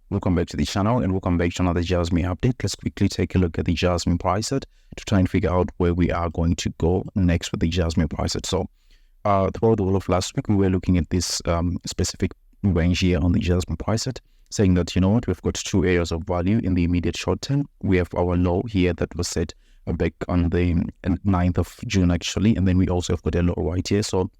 Welcome back to the channel and welcome back to another Jasmy update. Let's quickly take a look at the Jasmy price set to try and figure out where we are going to go next with the Jasmy price set. So throughout the whole of last week, we were looking at this specific range here on the Jasmy price set, saying that, you know what, we've got two areas of value in the immediate short term. We have our low here that was set back on the 9th of June actually, and then we also have got a low right here. So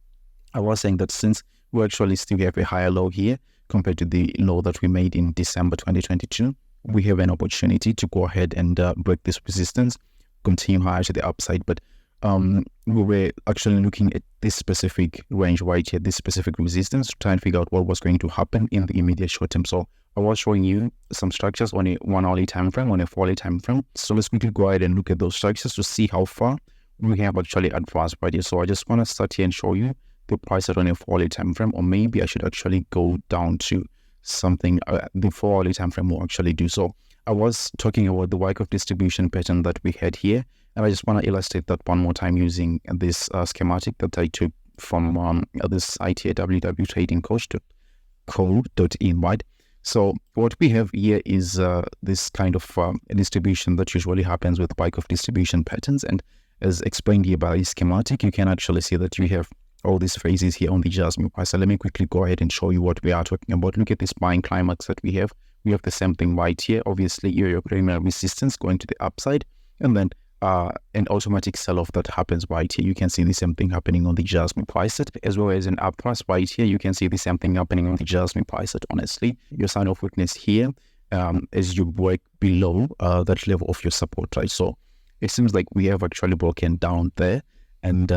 I was saying that since we actually still have a higher low here compared to the low that we made in December 2022, we have an opportunity to go ahead and break this resistance, continue higher to the upside. But we were actually looking at this specific range right here, this specific resistance, to try and figure out what was going to happen in the immediate short term. So I was showing you some structures on a 1 hourly time frame, on a 4 hourly time frame. So let's quickly go ahead and look at those structures to see how far we have actually advanced right here. So I just want to start here and show you the price set on a 4 hourly time frame, or maybe I should actually go down to something the 4 hourly time frame will actually do. So I was talking about the Wyckoff distribution pattern that we had here, and I just want to illustrate that one more time using this schematic that I took from this site here, www.tradingcoach.co.in, right? So what we have here is this kind of distribution that usually happens with Wyckoff distribution patterns, and as explained here by the schematic, you can actually see that you have all these phases here on the Jasmy price. So let me quickly go ahead and show you what we are talking about. Look at this buying climax that we have. We have the same thing right here. Obviously, your primary resistance going to the upside, and then an automatic sell-off that happens right here. You can see the same thing happening on the Jasmy price set, as well as an upprice right here. You can see the same thing happening on the Jasmy price set. Honestly, your sign of weakness here as you break below that level of your support, right? So it seems like we have actually broken down there, and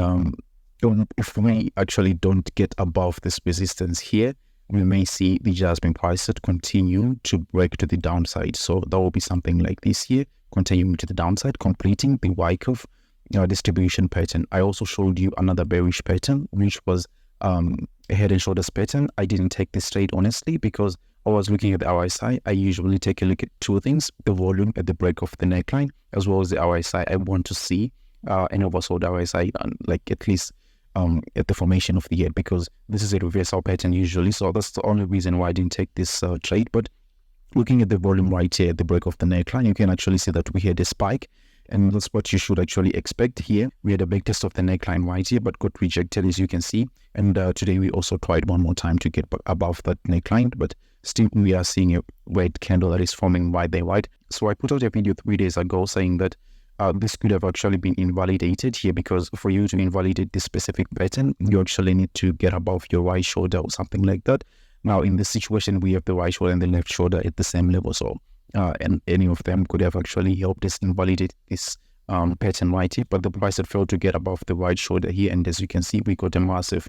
if we actually don't get above this resistance here, we may see the Jasmy price set continue to break to the downside. So that will be something like this here, continuing to the downside, completing the Wyckoff distribution pattern. I also showed you another bearish pattern, which was a head and shoulders pattern. I didn't take this trade honestly because I was looking at the RSI. I usually take a look at two things: the volume at the break of the neckline, as well as the RSI. I want to see an oversold RSI, like at least at the formation of the year, because this is a reversal pattern usually. So that's the only reason why I didn't take this trade. But looking at the volume right here at the break of the neckline, you can actually see that we had a spike, and that's what you should actually expect here. We had a big test of the neckline right here, but got rejected, as you can see. And today we also tried one more time to get above that neckline, but still we are seeing a red candle that is forming right there, right? So I put out a video 3 days ago saying that this could have actually been invalidated here, because for you to invalidate this specific pattern, you actually need to get above your right shoulder or something like that. Now, in this situation, we have the right shoulder and the left shoulder at the same level. So, and any of them could have actually helped us invalidate this pattern right here. But the price had failed to get above the right shoulder here. And as you can see, we got a massive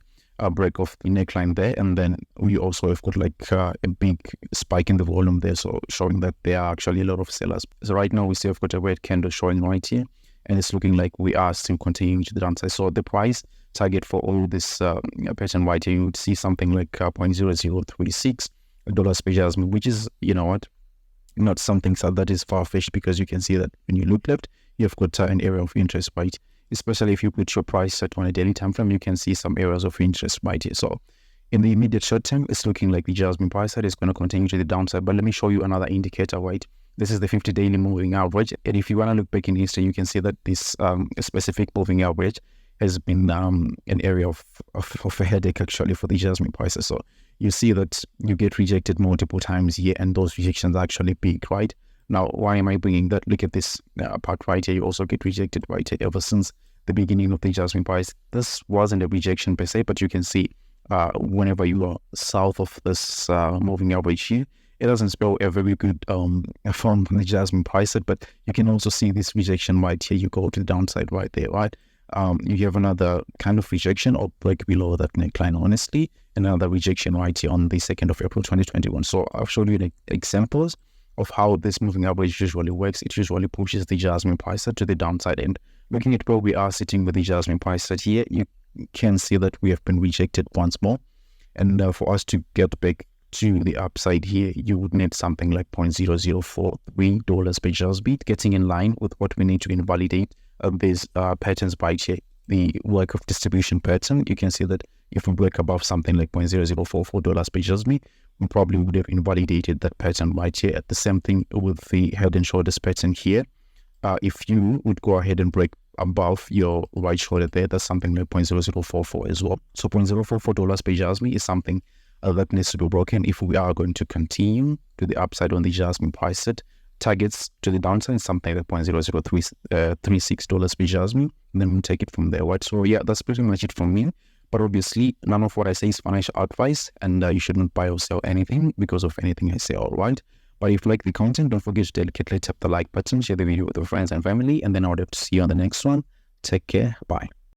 break of the neckline there. And then we also have got like a big spike in the volume there. So showing that there are actually a lot of sellers. So right now we still have got a red candle showing right here. And it's looking like we are still continuing to the downside. So the price target for all this pattern right here, you would see something like $0.0036 per Jasmy, which is, you know what, not something that is far-fetched, because you can see that when you look left, you have got an area of interest, right? Especially if you put your price set on a daily time frame, you can see some areas of interest right here. So in the immediate short term, it's looking like the Jasmy price set is going to continue to the downside. But let me show you another indicator, right? This is the 50 daily moving average. And if you want to look back in history, you can see that this specific moving average has been an area of a headache actually for the Jasmy prices. So you see that you get rejected multiple times here, and those rejections are actually big, right? Now, why am I bringing that? Look at this part right here. You also get rejected right here ever since the beginning of the Jasmy price. This wasn't a rejection per se, but you can see whenever you are south of this moving average here, it doesn't spell a very good form from the Jasmy price set, but you can also see this rejection right here. You go to the downside right there, right? You have another kind of rejection or break below that neckline, honestly, another rejection right here on the 2nd of April 2021. So I've showed you the examples of how this moving average usually works. It usually pushes the Jasmy price set to the downside end. Looking at where we are sitting with the Jasmy price set here, you can see that we have been rejected once more. And for us to get back to the upside here, you would need something like $0.0043 per Jasmy, getting in line with what we need to invalidate these patterns right here. The Wyckoff distribution pattern, you can see that if we break above something like $0.0044 per Jasmy, probably would have invalidated that pattern right here. The same thing with the head and shoulders pattern here. If you would go ahead and break above your right shoulder there, that's something like 0.0044 as well. So $0.044 per Jasmy is something that needs to be broken if we are going to continue to the upside on the Jasmy price set. Targets to the downside, something like $0.00336 per Jasmy, and then we'll take it from there, right? So yeah, that's pretty much it from me. But obviously, none of what I say is financial advice, and you shouldn't buy or sell anything because of anything I say, all right? But if you like the content, don't forget to delicately tap the like button, share the video with your friends and family, and then I would have to see you on the next one. Take care. Bye.